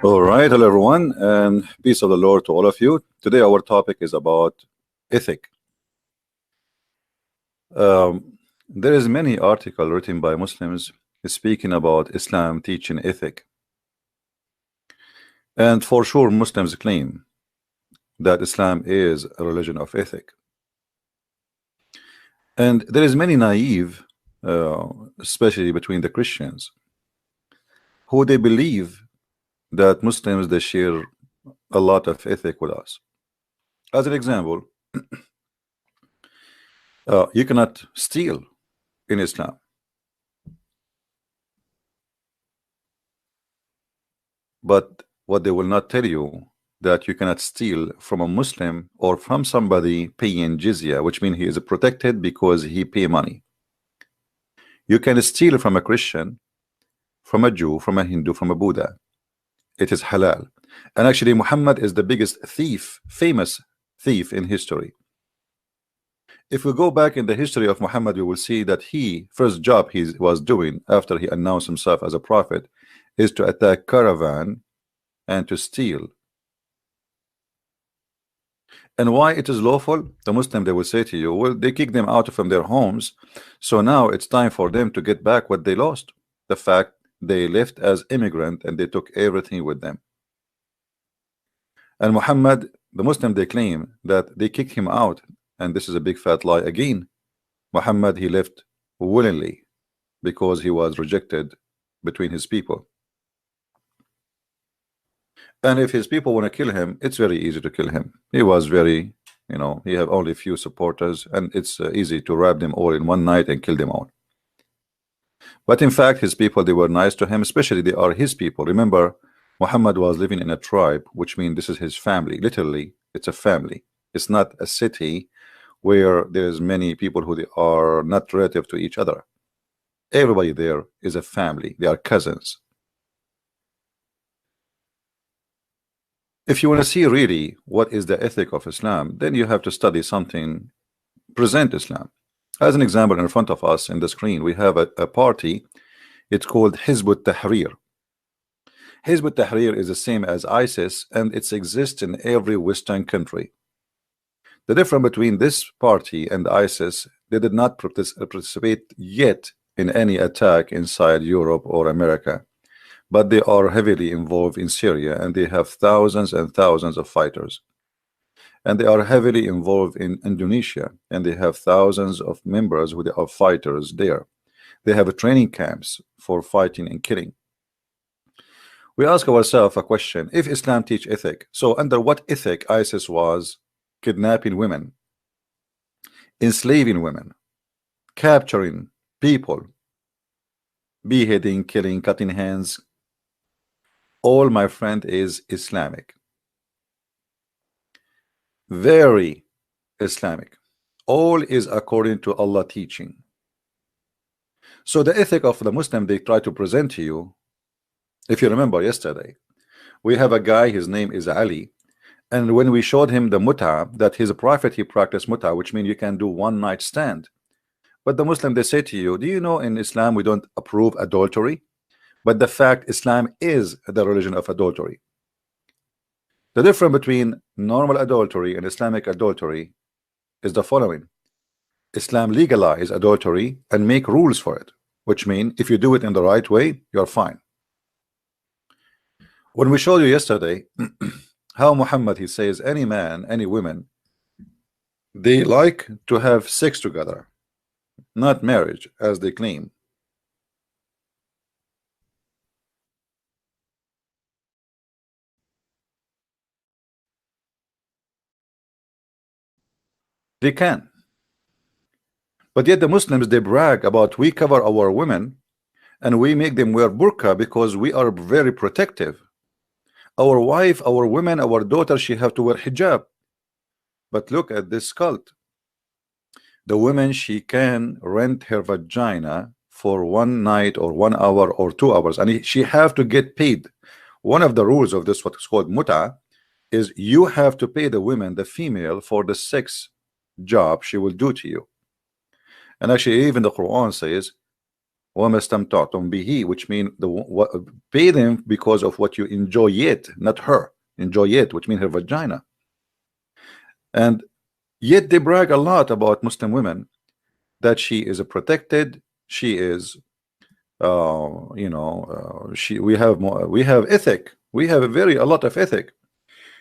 All right, hello everyone, and peace of the Lord to all of you. Today our topic is about ethic. There is many article written by Muslims speaking about Islam teaching ethic, and for sure Muslims claim that Islam is a religion of ethic. And there is many naive, especially between the Christians, who they believe that Muslims they share a lot of ethic with us. As an example, you cannot steal in Islam. But what they will not tell you that you cannot steal from a Muslim or from somebody paying jizya, which means he is protected because he pay money. You can steal from a Christian, from a Jew, from a Hindu, from a Buddha. It is halal. And actually Muhammad is the biggest thief, famous thief in history. If we go back in the history of Muhammad, we will see that first job he was doing after he announced himself as a prophet is to attack caravan and to steal. And why it is lawful? The Muslim they will say to you, well, they kick them out from their homes, so now it's time for them to get back what they lost. The fact they left as immigrant and they took everything with them. And Muhammad, the Muslim, they claim that they kicked him out, and this is a big fat lie again. Muhammad, he left willingly because he was rejected between his people. And if his people want to kill him, it's very easy to kill him. He was very, he have only a few supporters, and it's easy to wrap them all in one night and kill them all. But in fact, his people, they were nice to him, especially they are his people. Remember, Muhammad was living in a tribe, which means this is his family. Literally, it's a family. It's not a city where there's many people who they are not relative to each other. Everybody there is a family. They are cousins. If you want to see really what is the ethic of Islam, then you have to study something, present Islam. As an example, in front of us in the screen, we have a party. It's called Hizb ut-Tahrir. Hizb ut-Tahrir is the same as ISIS, and it exists in every Western country. The difference between this party and ISIS, they did not participate yet in any attack inside Europe or America, but they are heavily involved in Syria, and they have thousands and thousands of fighters. And they are heavily involved in Indonesia, and they have thousands of members who are fighters there. They have training camps for fighting and killing. We ask ourselves a question: if Islam teach ethic, so under what ethic ISIS was kidnapping women, enslaving women, capturing people, beheading, killing, cutting hands? All, my friend, is Islamic. Very Islamic. All is according to Allah teaching. So the ethic of the Muslim they try to present to you, if you remember yesterday, we have a guy, his name is Ali, and when we showed him the muta, that his prophet he practiced muta, which means you can do one night stand. But the Muslim they say to you, do you know in Islam we don't approve adultery? But the fact Islam is the religion of adultery. The difference between normal adultery and Islamic adultery is the following: Islam legalize adultery and make rules for it, which means if you do it in the right way, you're fine. When we showed you yesterday how Muhammad he says any man, any woman, they like to have sex together, not marriage as they claim. They can. But yet the Muslims, they brag about we cover our women and we make them wear burqa because we are very protective. Our wife, our women, our daughter, she have to wear hijab. But look at this cult. The woman, she can rent her vagina for one night or 1 hour or 2 hours, and she have to get paid. One of the rules of this, what is called muta, is you have to pay the women, the female, for the sex job she will do to you. And actually even the Quran says وَمَا اسْتَمْتَعْتُمْ بِهِ, which means pay them because of what you enjoy it, not her. Enjoy it, which means her vagina. And yet they brag a lot about Muslim women that she is a protected, she is we have ethic, we have a lot of ethic.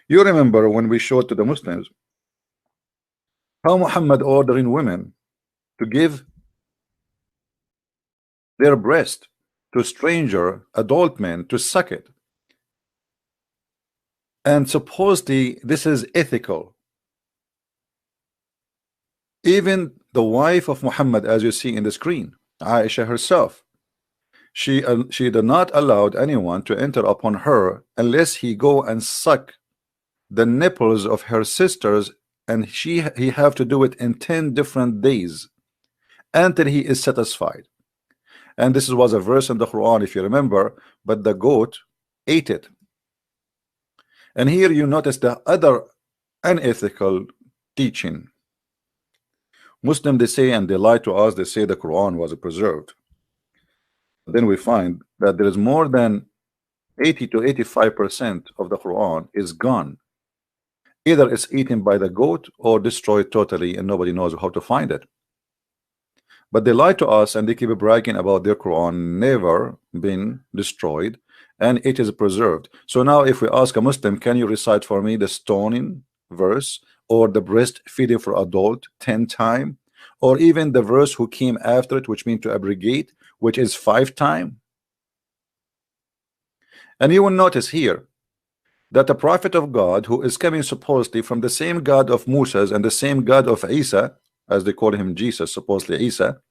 You remember when we showed to the Muslims how Muhammad ordering women to give their breast to stranger adult men to suck it, and supposedly this is ethical. Even the wife of Muhammad, as you see in the screen, Aisha herself, she did not allow anyone to enter upon her unless he go and suck the nipples of her sisters, and he have to do it in 10 different days until he is satisfied. And this was a verse in the Quran, if you remember, but the goat ate it. And here you notice the other unethical teaching. Muslim, they say, and they lie to us, they say the Quran was preserved. Then we find that there is more than 80 to 85% of the Quran is gone. Either it's eaten by the goat or destroyed totally, and nobody knows how to find it. But they lie to us and they keep bragging about their Quran never been destroyed and it is preserved. So now if we ask a Muslim, can you recite for me the stoning verse or the breastfeeding for adult 10 times, or even the verse who came after it, which means to abrogate, which is 5 times? And you will notice here that the prophet of God, who is coming supposedly from the same God of Moses and the same God of Isa, as they call him Jesus, supposedly Isa,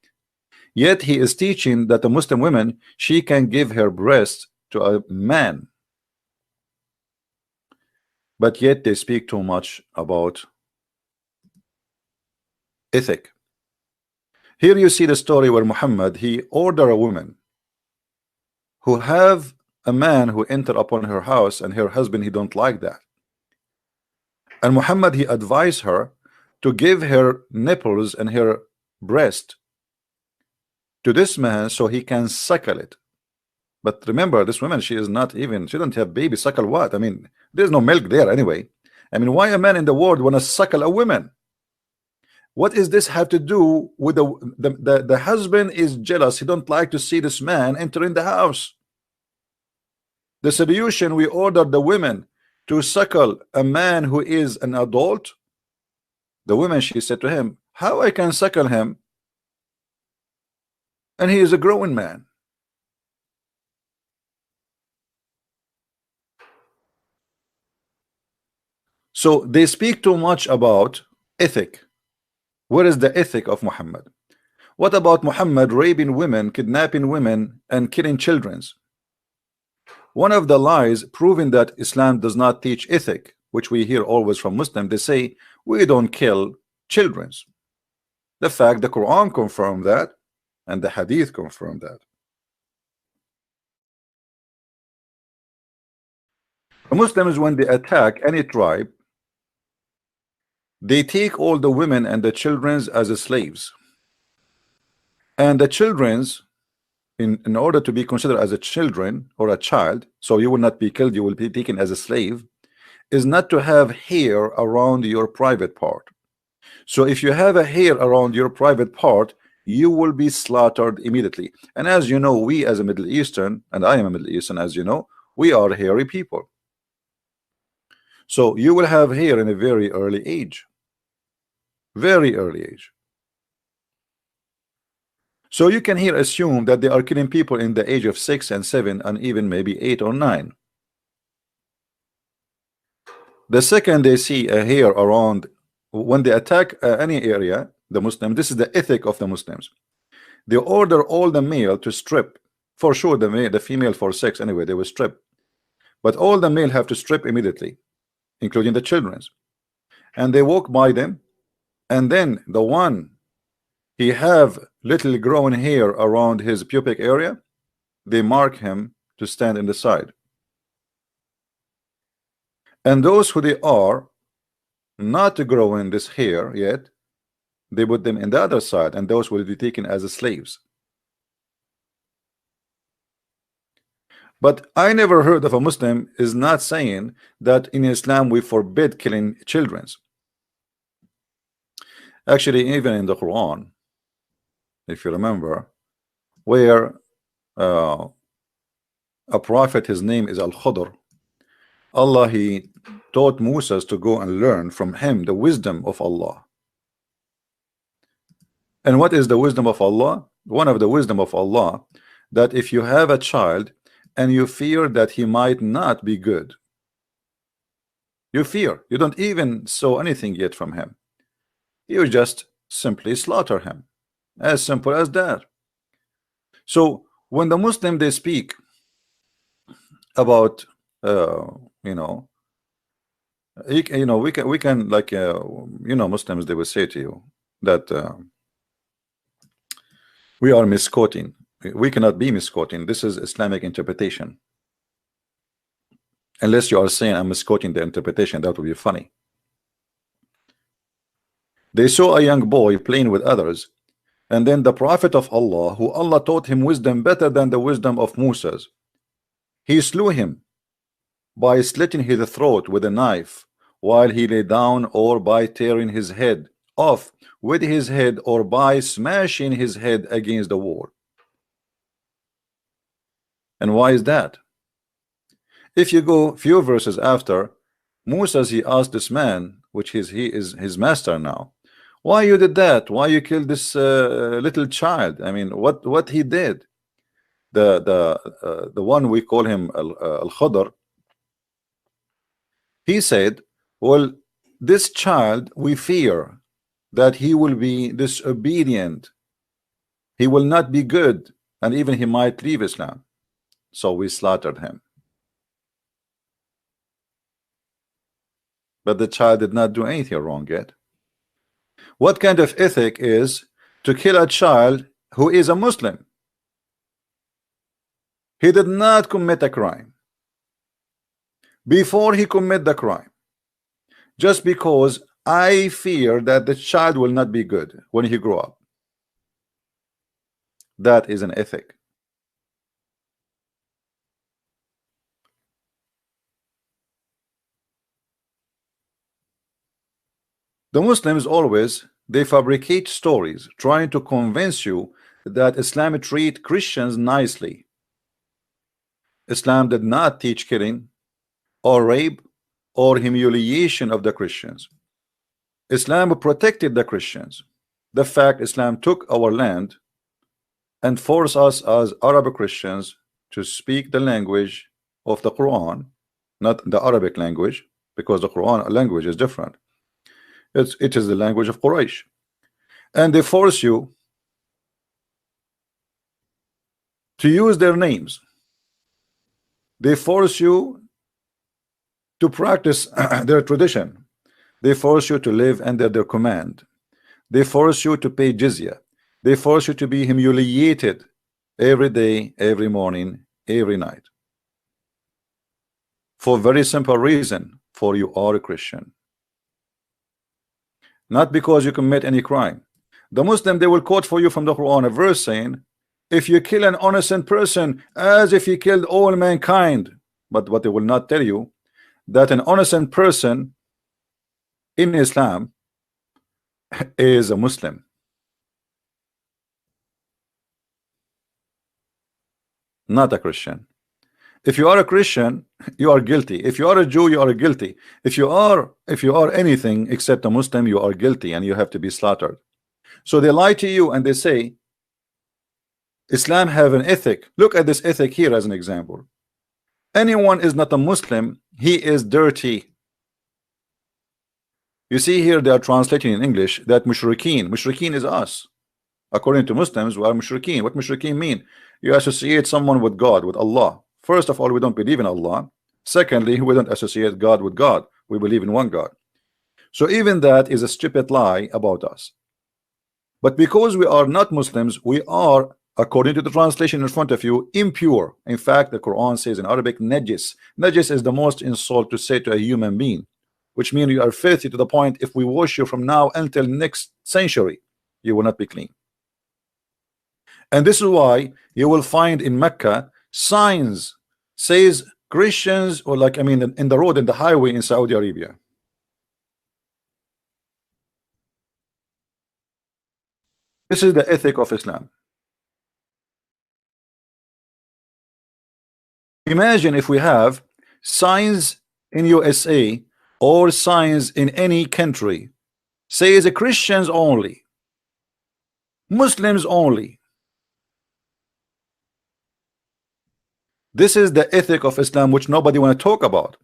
yet he is teaching that the Muslim woman, she can give her breast to a man. But yet they speak too much about ethic. Here you see the story where Muhammad, he ordered a woman who have a man who enter upon her house, and her husband, he don't like that. And Muhammad, he advised her to give her nipples and her breast to this man so he can suckle it. But remember, this woman, she is not even, she don't have baby. Suckle what? I mean, there's no milk there anyway. I mean, why a man in the world want to suckle a woman? What is this have to do with the husband is jealous, he don't like to see this man entering the house. The solution, we order the women to suckle a man who is an adult. The woman, she said to him, how I can suckle him and he is a growing man? So they speak too much about ethic. Where is the ethic of Muhammad? What about Muhammad raping women, kidnapping women, and killing children? One of the lies proving that Islam does not teach ethic, which we hear always from Muslims, they say we don't kill children. The fact the Quran confirmed that, and the Hadith confirmed that. The Muslims, when they attack any tribe, they take all the women and the children as slaves. And the children's, in order to be considered as a children or a child, so you will not be killed, you will be taken as a slave, is not to have hair around your private part. So if you have a hair around your private part, you will be slaughtered immediately. And as you know, we as a Middle Eastern, and I am a Middle Eastern, as you know, we are hairy people. So you will have hair in a very early age. Very early age. So you can here assume that they are killing people in the age of 6 and 7 and even maybe 8 or 9. The second they see a hair around when they attack any area, the Muslim, this is the ethic of the Muslims. They order all the male to strip. For sure, the female for sex anyway, they will strip. But all the male have to strip immediately, including the children's. And they walk by them, and then the one he have little grown hair around his pubic area, they mark him to stand in the side. And those who they are not growing this hair yet, they put them in the other side, and those will be taken as slaves. But I never heard of a Muslim is not saying that in Islam we forbid killing children. Actually, even in the Quran, if you remember, where a prophet, his name is Al-Khudr, Allah, he taught Moses to go and learn from him the wisdom of Allah. And what is the wisdom of Allah? One of the wisdom of Allah, that if you have a child and you fear that he might not be good, you fear, you don't even saw anything yet from him, you just simply slaughter him. As simple as that. So when the Muslim they speak about you know, we can like Muslims, they will say to you that we are misquoting. We cannot be misquoting. This is Islamic interpretation. Unless you are saying I'm misquoting the interpretation, that would be funny. They saw a young boy playing with others, and then the Prophet of Allah, who Allah taught him wisdom better than the wisdom of Moses, he slew him by slitting his throat with a knife while he lay down, or by tearing his head off with his head, or by smashing his head against the wall. And why is that? If you go few verses after, Moses, he asked this man, which he is his master now, why you did that? Why you killed this little child? I mean, what he did? The one we call him Al-Khudr, he said, well, this child, we fear that he will be disobedient, he will not be good, and even he might leave Islam, so we slaughtered him. But the child did not do anything wrong yet. What kind of ethic is to kill a child who is a Muslim? He did not commit a crime. Before he commit the crime, just because I fear that the child will not be good when he grow up, that is an ethic. The Muslims always, they fabricate stories trying to convince you that Islam treat Christians nicely. Islam did not teach killing or rape or humiliation of the Christians. Islam protected the Christians. The fact Islam took our land and forced us as Arab Christians to speak the language of the Quran, not the Arabic language, because the Quran language is different. It is the language of Quraysh, and they force you to use their names. They force you to practice their tradition. They force you to live under their command. They force you to pay jizya. They force you to be humiliated every day, every morning, every night, for very simple reason, for you are a Christian, not because you commit any crime. The Muslim, they will quote for you from the Quran a verse saying, if you kill an innocent person as if you killed all mankind. But what they will not tell you, that an innocent person in Islam is a Muslim, not a Christian. If you are a Christian, you are guilty. If you are a Jew, you are guilty. If you are anything except a Muslim, you are guilty and you have to be slaughtered. So they lie to you and they say Islam have an ethic. Look at this ethic here as an example. Anyone is not a Muslim, he is dirty. You see here they are translating in English that mushrikeen is us. According to Muslims, we are mushrikeen. What mushrikeen mean? You associate someone with God, with Allah. First of all, we don't believe in Allah. Secondly, we don't associate God with God. We believe in one God. So even that is a stupid lie about us. But because we are not Muslims, we are, according to the translation in front of you, impure. In fact, the Quran says in Arabic, najis. Najis is the most insult to say to a human being, which means you are filthy to the point if we wash you from now until next century, you will not be clean. And this is why you will find in Mecca signs says Christians, or like, I mean, in the road, in the highway in Saudi Arabia. This is the ethic of Islam. Imagine if we have signs in USA or signs in any country says Christians only, Muslims only. This is the ethic of Islam which nobody want to talk about,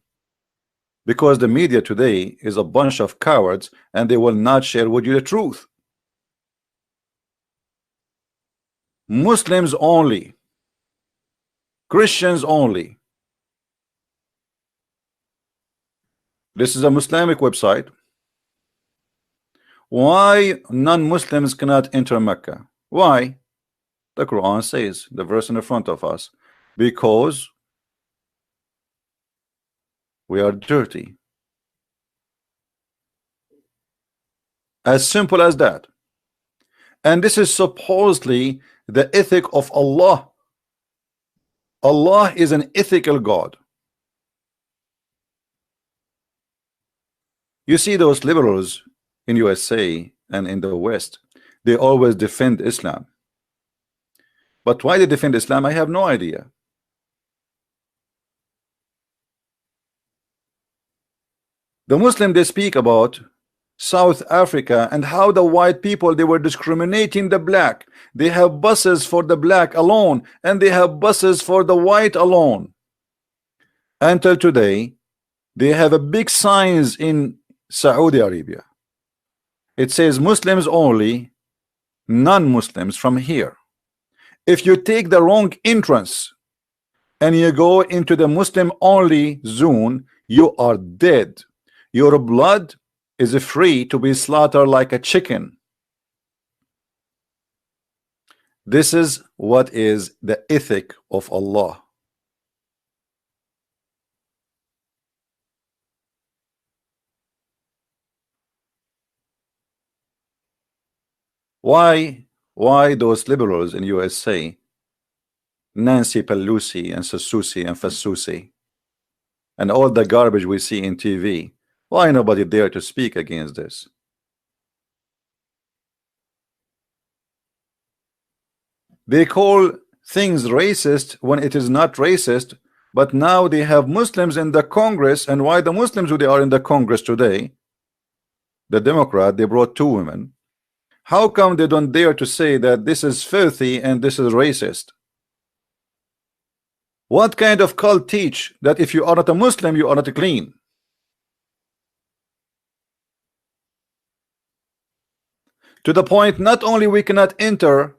because the media today is a bunch of cowards and they will not share with you the truth. Muslims only, Christians only. This is a Islamic website. Why non-Muslims cannot enter Mecca? Why? The Quran says, the verse in the front of us, because we are dirty. As simple as that. And this is supposedly the ethic of Allah. Allah is an ethical God. You see those liberals in USA and in the West, they always defend Islam. But why they defend Islam, I have no idea. The Muslim, they speak about South Africa and how the white people, they were discriminating the black. They have buses for the black alone and they have buses for the white alone. Until today, they have a big signs in Saudi Arabia. It says Muslims only, non-Muslims from here. If you take the wrong entrance and you go into the Muslim only zone, you are dead. Your blood is free to be slaughtered like a chicken. This is what is the ethic of Allah. Why those liberals in USA, Nancy Pelosi and Sasusi and Fasusi, and all the garbage we see in TV, why nobody dare to speak against this? They call things racist when it is not racist, but now they have Muslims in the Congress. And why the Muslims who they are in the Congress today? The Democrat, they brought 2 women. How come they don't dare to say that this is filthy and this is racist? What kind of cult teach that if you are not a Muslim, you are not clean? To the point, not only we cannot enter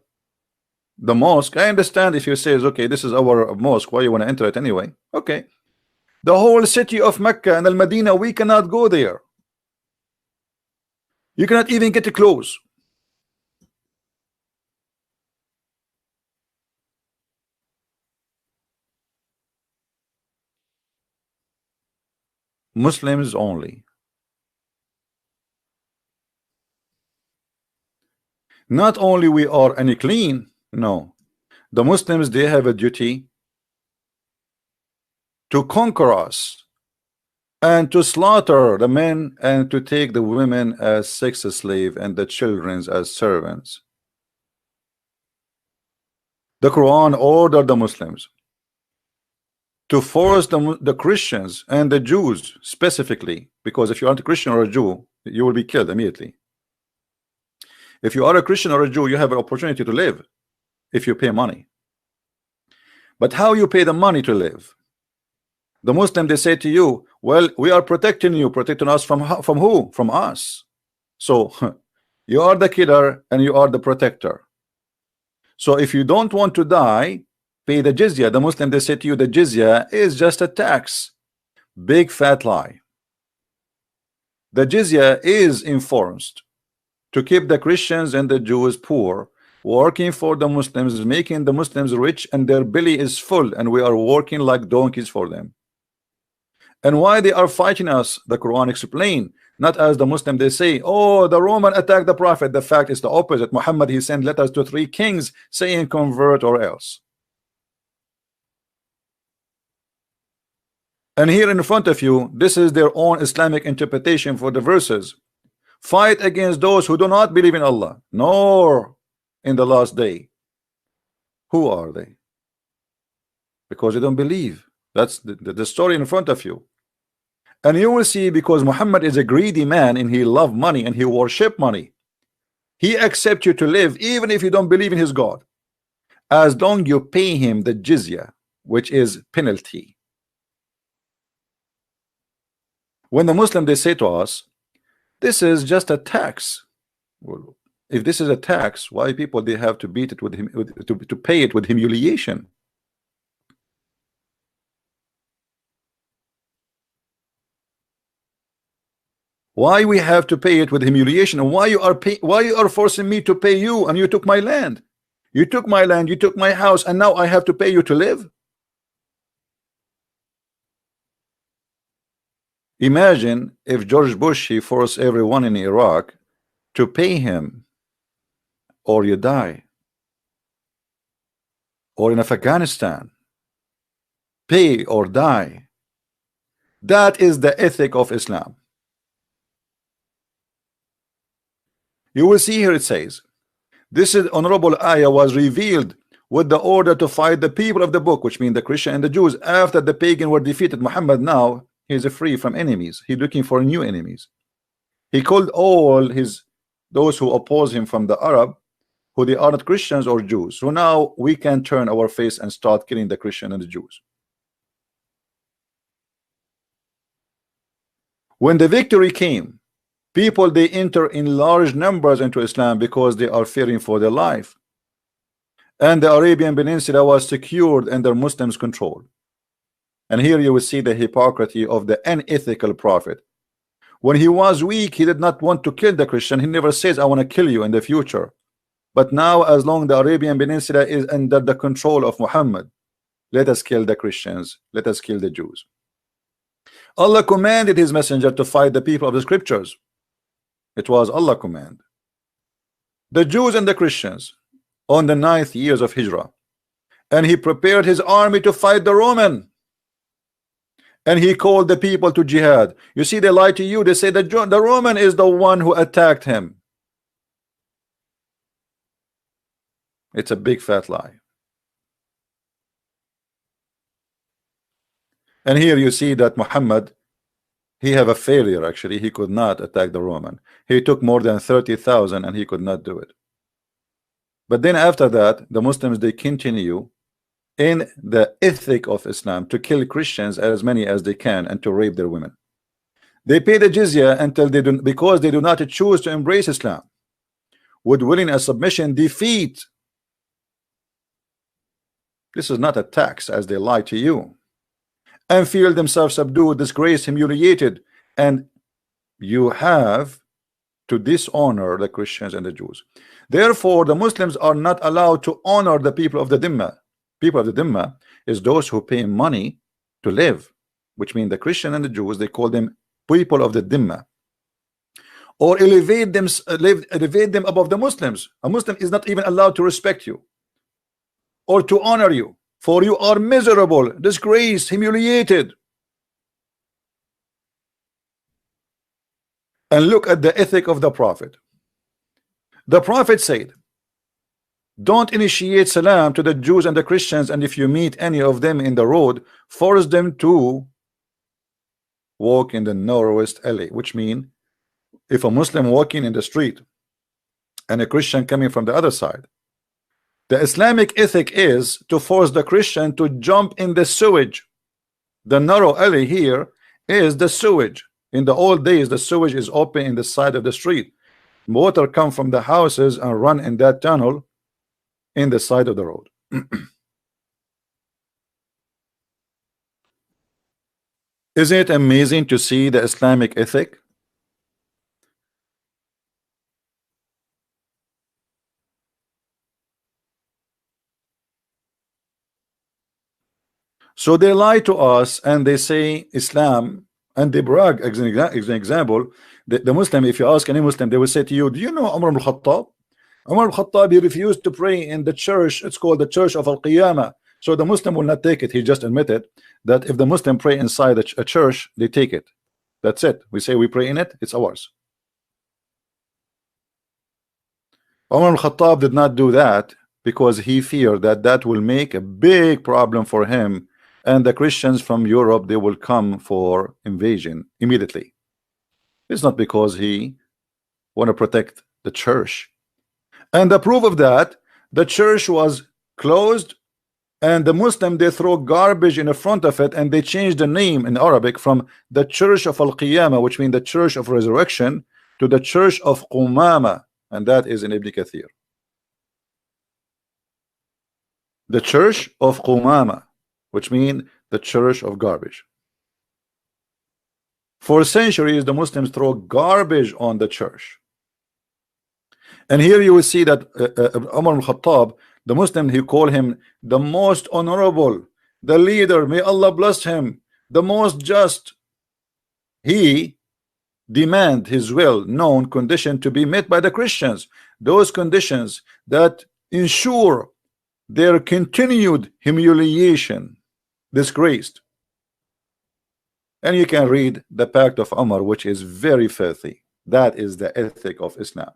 the mosque. I understand if you say, okay, this is our mosque, why you want to enter it anyway? Okay. The whole city of Mecca and Al-Madinah, we cannot go there. You cannot even get close. Muslims only. Not only we are unclean, no. The Muslims, they have a duty to conquer us and to slaughter the men and to take the women as sex slave and the children as servants. The Quran ordered the Muslims to force the Christians and the Jews specifically, because if you aren't a Christian or a Jew, you will be killed immediately. If you are a Christian or a Jew, you have an opportunity to live if you pay money. But how you pay the money to live? The Muslim, they say to you, Well, we are protecting you. Protecting us from who? From us. So you are the killer and you are the protector. So if you don't want to die, pay the jizya. The Muslim, they say to you, the jizya is just a tax. Big fat lie. The jizya is enforced to keep the Christians and the Jews poor, working for the Muslims, making the Muslims rich, and their belly is full, and we are working like donkeys for them. And why they are fighting us, the Quran explain, not as the Muslim they say, oh, the Roman attacked the Prophet. The fact is the opposite. Muhammad, he sent letters to 3 kings saying convert or else. And here in front of you, this is their own Islamic interpretation for the verses. Fight against those who do not believe in Allah, nor in the last day. Who are they? Because they don't believe. That's the story in front of you. And you will see, because Muhammad is a greedy man and he loved money and he worship money, he accepts you to live even if you don't believe in his God, as long you pay him the jizya, which is penalty. When the Muslim they say to us, this is just a tax. Well, if this is a tax, why people they have to beat it with him, to pay it with humiliation? Why we have to pay it with humiliation? And why you are forcing me to pay you? And you took my land, you took my land, you took my house, and now I have to pay you to live. Imagine if George Bush he forced everyone in Iraq to pay him, or you die. Or in Afghanistan, pay or die. That is the ethic of Islam. You will see here it says, this is honorable ayah was revealed with the order to fight the people of the book, which means the Christian and the Jews, after the pagan were defeated. Muhammad now he is free from enemies. He's looking for new enemies. He called all those who oppose him from the Arab, who they are not Christians or Jews. So now we can turn our face and start killing the Christian and the Jews. When the victory came, people they enter in large numbers into Islam because they are fearing for their life, and the Arabian Peninsula was secured under Muslims' control. And here you will see the hypocrisy of the unethical prophet. When he was weak, he did not want to kill the Christian. He never says, I want to kill you in the future. But now, as long the Arabian Peninsula is under the control of Muhammad, let us kill the Christians, let us kill the Jews. Allah commanded his messenger to fight the people of the scriptures. It was Allah command. The Jews and the Christians on the 9th years of Hijrah, and he prepared his army to fight the Roman. And he called the people to jihad. You see, they lie to you. They say that the Roman is the one who attacked him. It's a big fat lie. And here you see that Muhammad, he have a failure. Actually, he could not attack the Roman. He took more than 30,000 and he could not do it. But then after that, the Muslims they continue in the ethic of Islam to kill Christians as many as they can and to rape their women. They pay the jizya until they do, because they do not choose to embrace Islam. Would willing a submission defeat? This is not a tax, as they lie to you, and feel themselves subdued, disgraced, humiliated, and you have to dishonor the Christians and the Jews. Therefore, the Muslims are not allowed to honor the people of the Dhimma. People of the Dhimma is those who pay money to live, which means the Christian and the Jews, they call them people of the Dhimma, or elevate them above the Muslims. A Muslim is not even allowed to respect you or to honor you, for you are miserable, disgraced, humiliated. And look at the ethic of the Prophet. The Prophet said, don't initiate salam to the Jews and the Christians, and if you meet any of them in the road, force them to walk in the narrowest alley. Which means, if a Muslim walking in the street and a Christian coming from the other side, the Islamic ethic is to force the Christian to jump in the sewage. The narrow alley here is the sewage. In the old days, the sewage is open in the side of the street. Water come from the houses and run in that tunnel in the side of the road. Isn't it amazing to see the Islamic ethic? So they lie to us and they say Islam, and they brag. As an example, the Muslim, if you ask any Muslim, they will say to you, do you know Umar ibn Khattab? Umar ibn Khattab, he refused to pray in the church. It's called the Church of Al-Qiyamah. So the Muslim will not take it. He just admitted that if the Muslim pray inside a church, they take it. That's it. We say we pray in it, it's ours. Umar ibn Khattab did not do that because he feared that that will make a big problem for him, and the Christians from Europe, they will come for invasion immediately. It's not because he want to protect the church. And the proof of that, the church was closed, and the Muslim, they throw garbage in the front of it, and they changed the name in Arabic from the Church of Al-Qiyamah, which means the Church of Resurrection, to the Church of Qumama, and that is in Ibn Kathir. The Church of Qumama, which means the church of garbage. For centuries, the Muslims throw garbage on the church. And here you will see that Umar ibn Khattab, the Muslim, he called him the most honorable, the leader, may Allah bless him, the most just. He demand his well-known condition to be met by the Christians, those conditions that ensure their continued humiliation, disgraced. And you can read the Pact of Umar, which is very filthy. That is the ethic of Islam.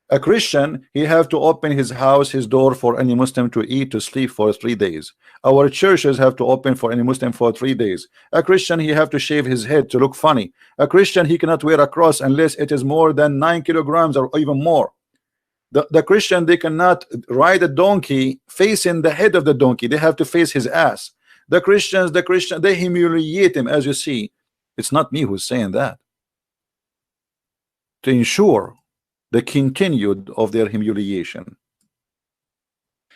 A Christian, he have to open his house, his door for any Muslim to eat, to sleep for 3 days. Our churches have to open for any Muslim for 3 days. A Christian, he have to shave his head to look funny. A Christian, he cannot wear a cross unless it is more than 9 kilograms or even more. The Christian, they cannot ride a donkey facing the head of the donkey. They have to face his ass. The Christians, they humiliate him, as you see. It's not me who's saying that. To ensure the continued of their humiliation.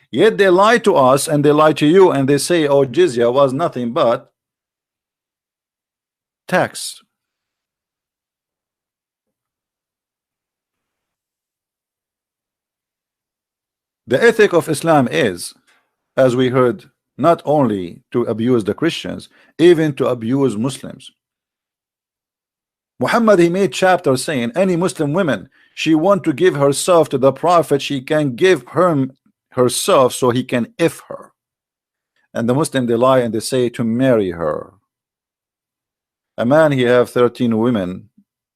Yet they lie to us and they lie to you, and they say, oh, jizya was nothing but tax. The ethic of Islam is, as we heard, not only to abuse the Christians, even to abuse Muslims. Muhammad, he made chapters saying any Muslim woman, she want to give herself to the Prophet, she can give herself so he can if her. And the Muslim, they lie and they say to marry her. A man, he have 13 women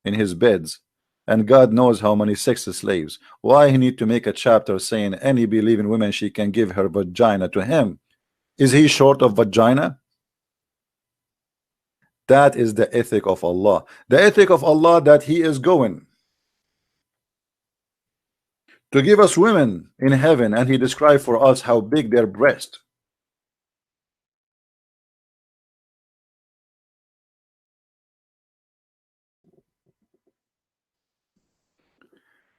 in his beds, and God knows how many sex slaves. Why he need to make a chapter saying any believing woman, she can give her vagina to him? Is he short of vagina? That is the ethic of Allah. The ethic of Allah, that he is going to give us women in heaven, and he described for us how big their breast.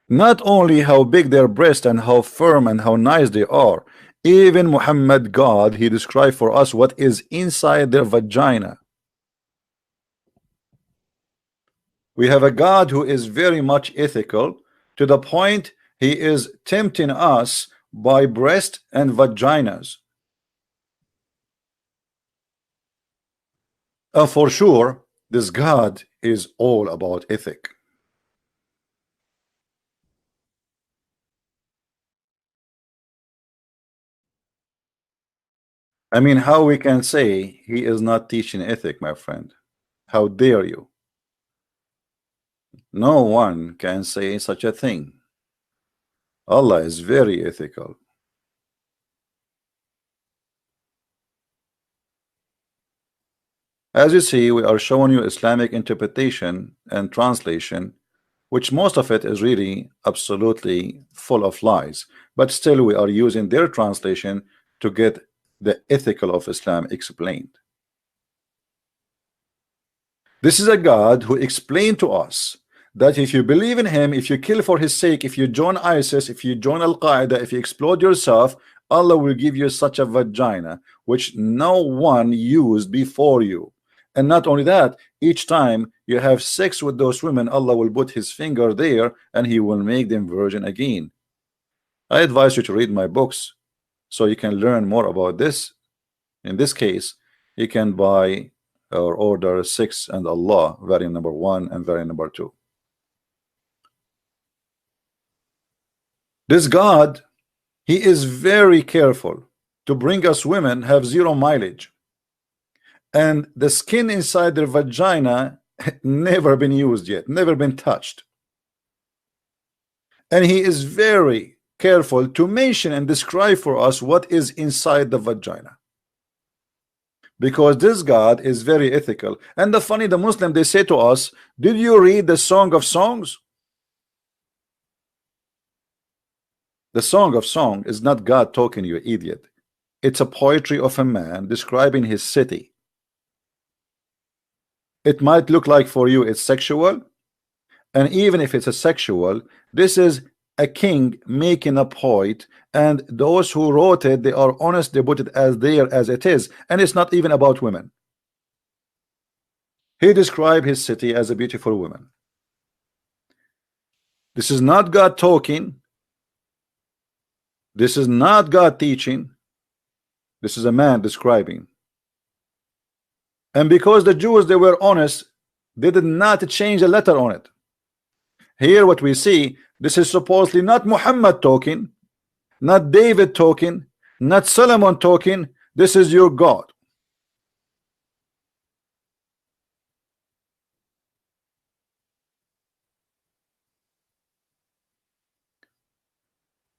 Not only how big their breast and how firm and how nice they are, even Muhammad, God, he described for us what is inside their vagina. We have a God who is very much ethical, to the point he is tempting us by breast and vaginas. For sure, this God is all about ethic. I mean, how we can say he is not teaching ethic, my friend? How dare you? No one can say such a thing. Allah is very ethical. As you see, we are showing you Islamic interpretation and translation, which most of it is really absolutely full of lies, but still we are using their translation to get the ethical of Islam explained. This is a God who explained to us that if you believe in him, if you kill for his sake, if you join ISIS, if you join Al-Qaeda, if you explode yourself, Allah will give you such a vagina which no one used before you. And not only that, each time you have sex with those women, Allah will put his finger there and he will make them virgin again. I advise you to read my books so you can learn more about this. In this case, you can buy or order 6 and Allah, variant number 1 and variant number 2. This God, he is very careful to bring us women have 0 mileage, and the skin inside their vagina never been used yet, never been touched. And he is very careful to mention and describe for us what is inside the vagina, because this God is very ethical. And the funny, the Muslim, they say to us, did you read the Song of Songs? The Song of Song is not God talking, you idiot. It's a poetry of a man describing his city. It might look like for you it's sexual, and even if it's a sexual, this is a king making a poet, and those who wrote it, they are honest, they put it as there as it is, and it's not even about women. He described his city as a beautiful woman. This is not God talking. This is not God teaching. This is a man describing. And because the Jews, they were honest, they did not change a letter on it. Here what we see, this is supposedly not Muhammad talking, not David talking, not Solomon talking. This is your God.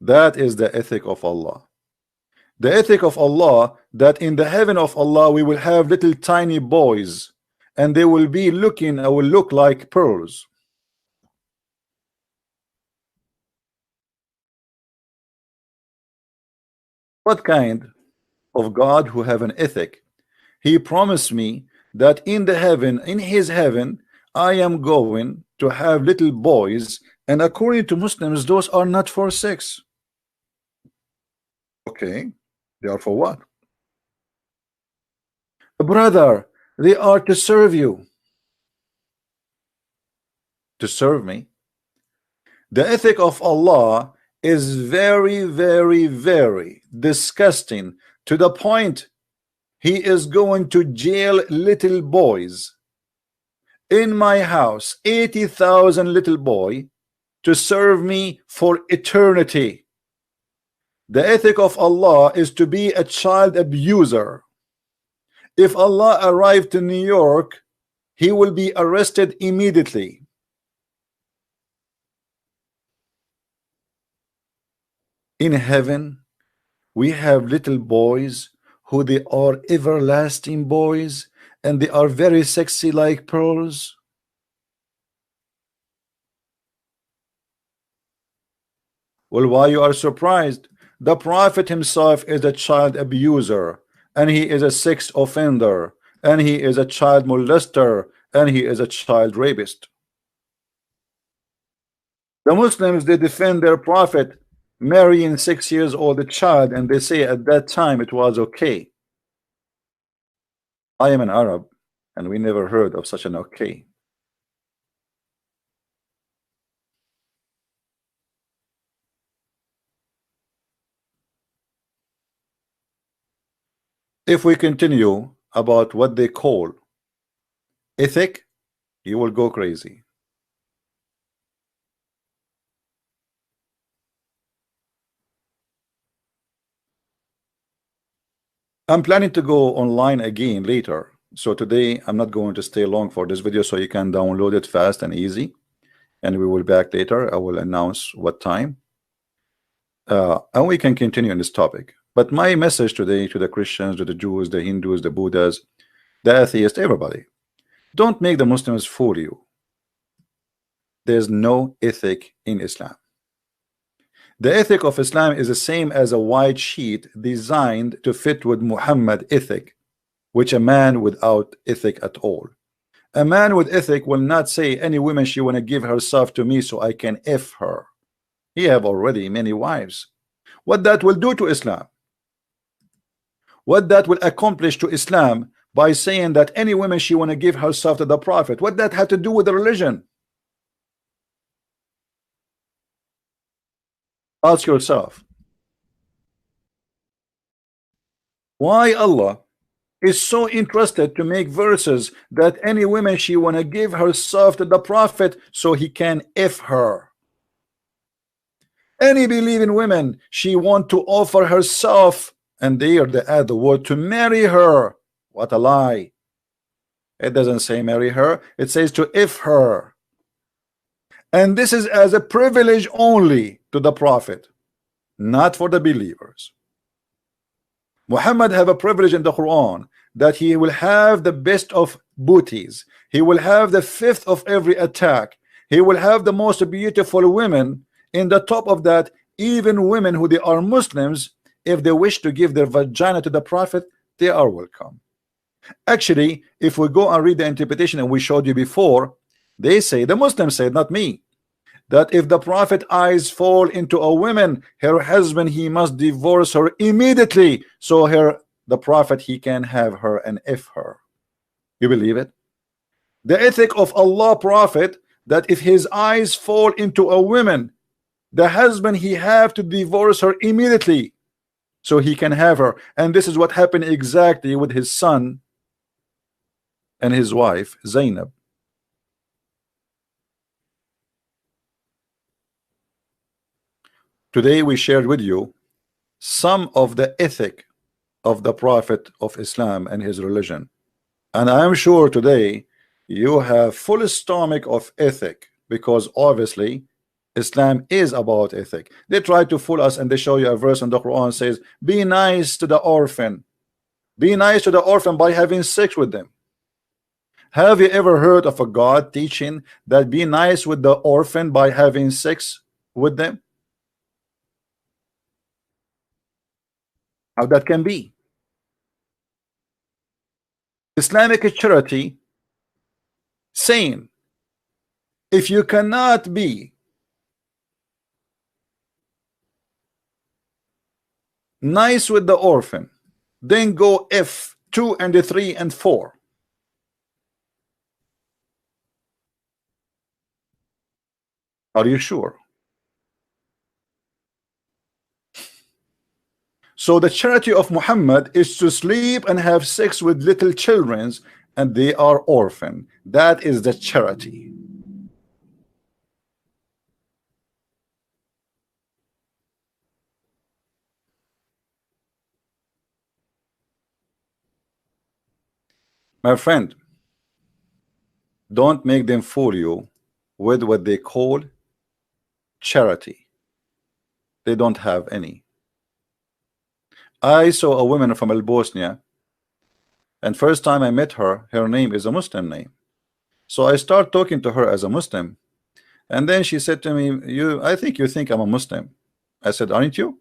That is the ethic of Allah. The ethic of Allah, that in the heaven of Allah we will have little tiny boys, and they will be looking, will look like pearls. What kind of God who have an ethic? He promised me that in the heaven, in his heaven, I am going to have little boys, and according to Muslims, those are not for sex. Okay, they are for what? Brother, they are to serve you. To serve me. The ethic of Allah is very, very, very disgusting, to the point he is going to jail little boys. In my house, 80,000 little boy to serve me for eternity. The ethic of Allah is to be a child abuser. If Allah arrived to New York, he will be arrested immediately. In heaven, we have little boys who they are everlasting boys, and they are very sexy like pearls. Well, why you are surprised? The Prophet himself is a child abuser, and he is a sex offender, and he is a child molester, and he is a child rapist. The Muslims, they defend their Prophet marrying 6 years old child, and they say at that time it was okay. I am an Arab, and we never heard of such an okay. If we continue about what they call ethic, you will go crazy. I'm planning to go online again later, so today I'm not going to stay long for this video, so you can download it fast and easy, and we will be back later. I will announce what time, and we can continue on this topic. But my message today to the Christians, to the Jews, the Hindus, the Buddhas, the atheists, everybody, don't make the Muslims fool you. There's no ethic in Islam. The ethic of Islam is the same as a white sheet designed to fit with Muhammad ethic, which a man without ethic at all. A man with ethic will not say any woman she want to give herself to me so I can F her. He have already many wives. What that will do to Islam? What that will accomplish to Islam by saying that any woman she want to give herself to the Prophet? What that have to do with the religion? Ask yourself. Why Allah is so interested to make verses that any woman she want to give herself to the Prophet so he can F her? Any believing women she want to offer herself, and there they add the word to marry her. What a lie. It doesn't say marry her, it says to F her. And this is as a privilege only to the Prophet, not for the believers. Muhammad have a privilege in the Quran that he will have the best of booties. He will have the fifth of every attack. He will have the most beautiful women. In the top of that, even women who they are Muslims, if they wish to give their vagina to the Prophet, they are welcome. Actually, if we go and read the interpretation, and we showed you before, they say, the Muslims say, not me, that if the Prophet eyes fall into a woman, her husband, he must divorce her immediately, so the Prophet, he can have her and F her. You believe it? The ethic of Allah Prophet, that if his eyes fall into a woman, the husband, he have to divorce her immediately so he can have her. And this is what happened exactly with his son and his wife Zainab. Today we shared with you some of the ethic of the Prophet of Islam and his religion, and I am sure today you have full stomach of ethic, because obviously Islam is about ethic. They try to fool us, and they show you a verse in the Quran says, be nice to the orphan. Be nice to the orphan by having sex with them. Have you ever heard of a God teaching that be nice with the orphan by having sex with them? How that can be? Islamic charity saying, if you cannot be nice with the orphan, then go F 2 and 3 and 4. Are you sure? So the charity of Muhammad is to sleep and have sex with little children, and they are orphan. That is the charity. My friend, don't make them fool you with what they call charity. They don't have any. I saw a woman from Bosnia, and first time I met her, her name is a Muslim name. So I start talking to her as a Muslim, and then she said to me, I think you think I'm a Muslim. I said, aren't you?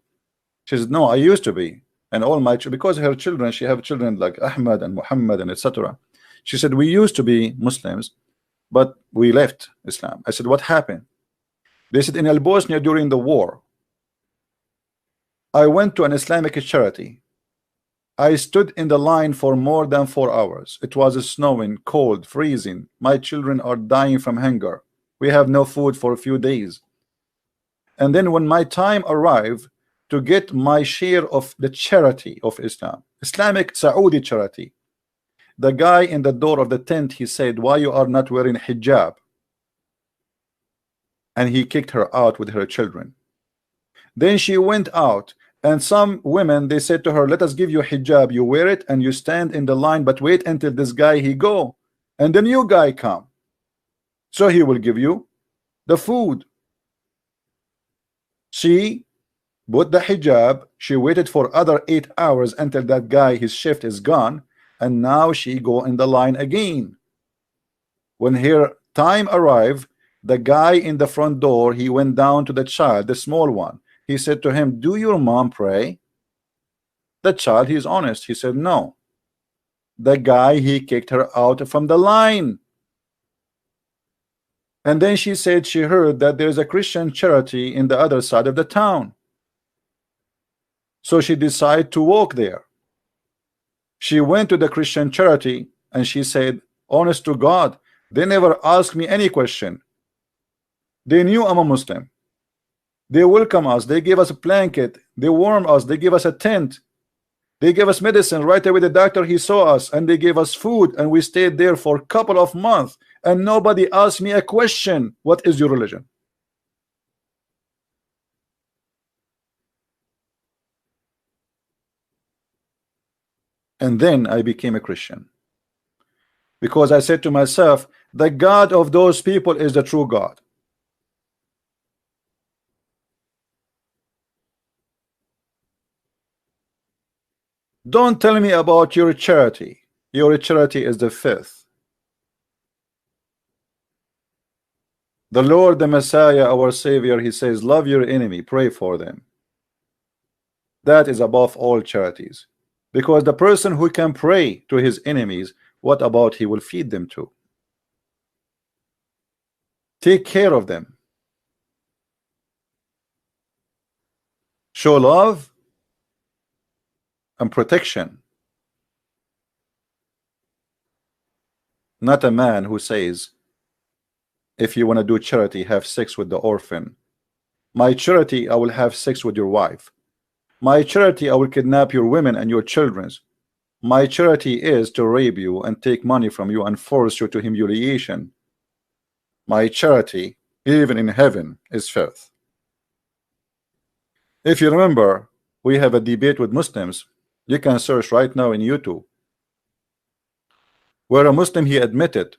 She said, no, I used to be. And all my, because her children, she have children like Ahmad and Muhammad and etc. She said, we used to be Muslims, but we left Islam. I said, what happened? They said, in Bosnia during the war, I went to an Islamic charity. I stood in the line for more than 4 hours. It was snowing, cold, freezing. My children are dying from hunger. We have no food for a few days. And then when my time arrived to get my share of the charity of Islam, Islamic Saudi charity, the guy in the door of the tent, he said, why you are not wearing hijab? And he kicked her out with her children. Then she went out, and some women, they said to her, let us give you hijab, you wear it and you stand in the line, but wait until this guy he go and the new guy come, so he will give you the food. She put the hijab, she waited for other 8 hours until that guy, his shift is gone, and now she go in the line again. When her time arrived, the guy in the front door, he went down to the child, the small one. He said to him, do your mom pray? The child, he's honest, he said no. The guy, he kicked her out from the line. And then she said she heard that there's a Christian charity in the other side of the town. So she decided to walk there. She went to the Christian charity and she said, honest to God, they never asked me any question. They knew I'm a Muslim. They welcome us. They gave us a blanket. They warm us. They give us a tent. They gave us medicine. Right away the doctor, he saw us, and they gave us food, and we stayed there for a couple of months, and nobody asked me a question. What is your religion? And then I became a Christian, because I said to myself, the God of those people is the true God. Don't tell me about your charity. Your charity is the fifth. The Lord, the Messiah, our Savior, he says, love your enemy, pray for them. That is above all charities. Because the person who can pray to his enemies, what about he will feed them to? Take care of them. Show love and protection. Not a man who says, if you want to do charity, have sex with the orphan. My charity, I will have sex with your wife. My charity, I will kidnap your women and your children. My charity is to rape you and take money from you and force you to humiliation. My charity, even in heaven, is filth. If you remember, we have a debate with Muslims. You can search right now in YouTube, where a Muslim, he admitted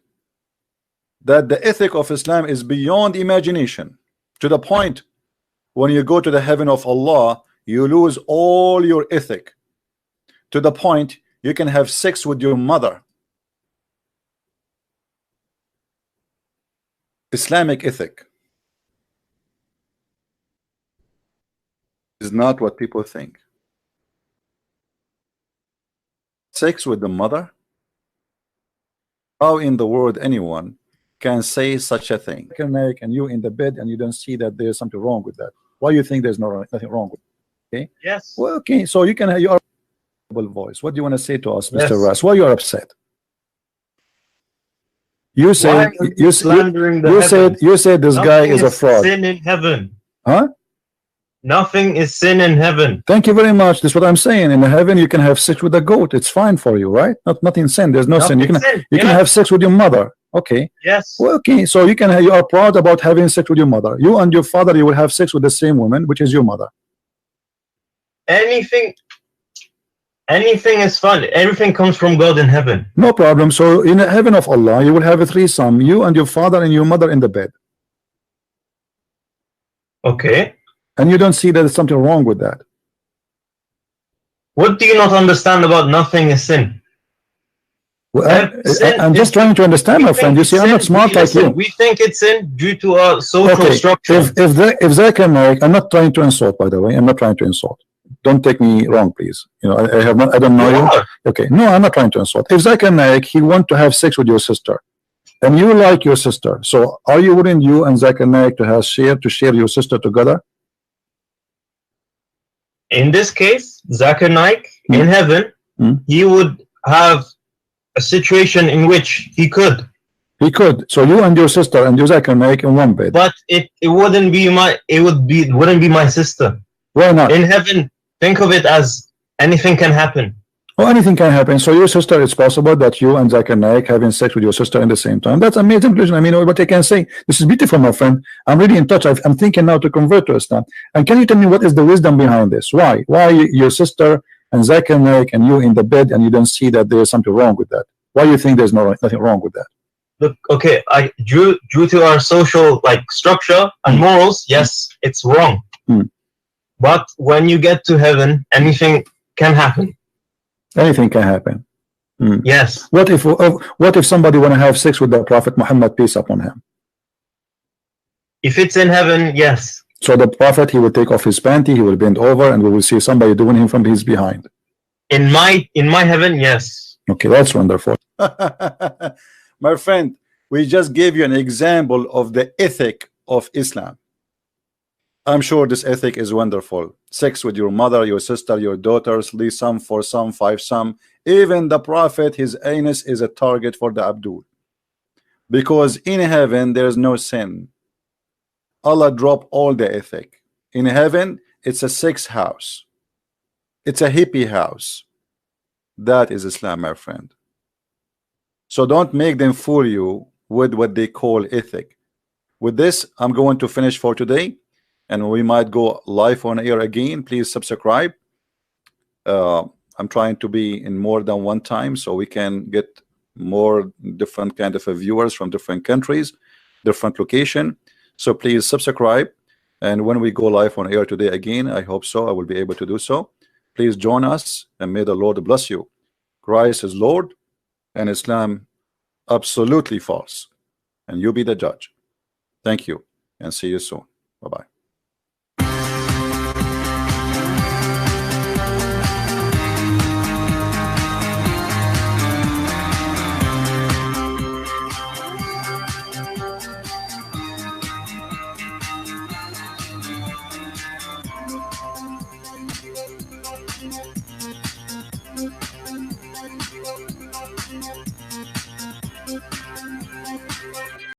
that the ethic of Islam is beyond imagination, to the point when you go to the heaven of Allah, you lose all your ethic, to the point you can have sex with your mother. Islamic ethic is not what people think. Sex with the mother? How in the world anyone can say such a thing? And you in the bed and you don't see that there's something wrong with that. Why you think there's nothing wrong with it? Okay? Yes. Well, okay, so you can have your voice. What do you want to say to us, Yes. Mr. Ras? Why you are upset? You said you said this Nothing guy is a is fraud. sin in heaven. Huh? Nothing is sin in heaven. Thank you very much. That's what I'm saying. In heaven, you can have sex with a goat. It's fine for you, right? Nothing sin. There's no sin. You can have sex with your mother. Okay. Yes. Well, okay. So you are proud about having sex with your mother. You and your father, you will have sex with the same woman, which is your mother. Anything is fun. Everything comes from God in heaven. No problem. So in the heaven of Allah, you will have a threesome. You and your father and your mother in the bed. Okay. And you don't see that there's something wrong with that. What do you not understand about nothing is sin? Well, I'm just trying to understand, my friend. You see, I'm not smart like you. We think it's sin due to our social structure. If Zakir Naik, I'm not trying to insult, by the way. I'm not trying to insult. Don't take me wrong, please. You know, I don't know you. Okay, no, I'm not trying to insult. If Zakir Naik, he want to have sex with your sister, and you like your sister, so are you willing, you and Zakir Naik, to share your sister together? In this case, Zakir Naik in heaven, he would have a situation in which he could. He could. So you and your sister and your Zakir Naik in one bed. But it wouldn't be my sister. Why not? In heaven, think of it as anything can happen. Oh, anything can happen. So your sister, it's possible that you and Zakir Naik having sex with your sister in the same time. That's amazing conclusion. I mean, what I can say, this is beautiful, my friend. I'm really in touch. I'm thinking now to convert to Islam. And can you tell me what is the wisdom behind this? Why your sister and Zakir Naik and you in the bed and you don't see that there's something wrong with that? Why you think there's nothing wrong with that? Look, okay, due to our social structure and morals, yes, it's wrong. But when you get to heaven, anything can happen. Anything can happen. Yes. What if somebody want to have sex with the Prophet Muhammad, peace upon him? If it's in heaven, yes. So the Prophet, he will take off his panty, he will bend over, and we will see somebody doing him from his behind. In my heaven, yes. Okay, that's wonderful. My friend, We just gave you an example of the ethic of Islam. I'm sure this ethic is wonderful. Sex with your mother, your sister, your daughters, leave some for some, five some. Even the Prophet, his anus is a target for the Abdul. Because in heaven there is no sin. Allah dropped all the ethic. In heaven, it's a sex house. It's a hippie house. That is Islam, my friend. So don't make them fool you with what they call ethic. With this, I'm going to finish for today, and we might go live on air again. Please subscribe. I'm trying to be in more than one time so we can get more different kind of viewers from different countries, different location. So please subscribe, and when we go live on air today again, I hope so I will be able to do so. Please join us, and may the Lord bless you. Christ is Lord and Islam absolutely false, and you be the judge. Thank you, and see you soon. Bye-bye.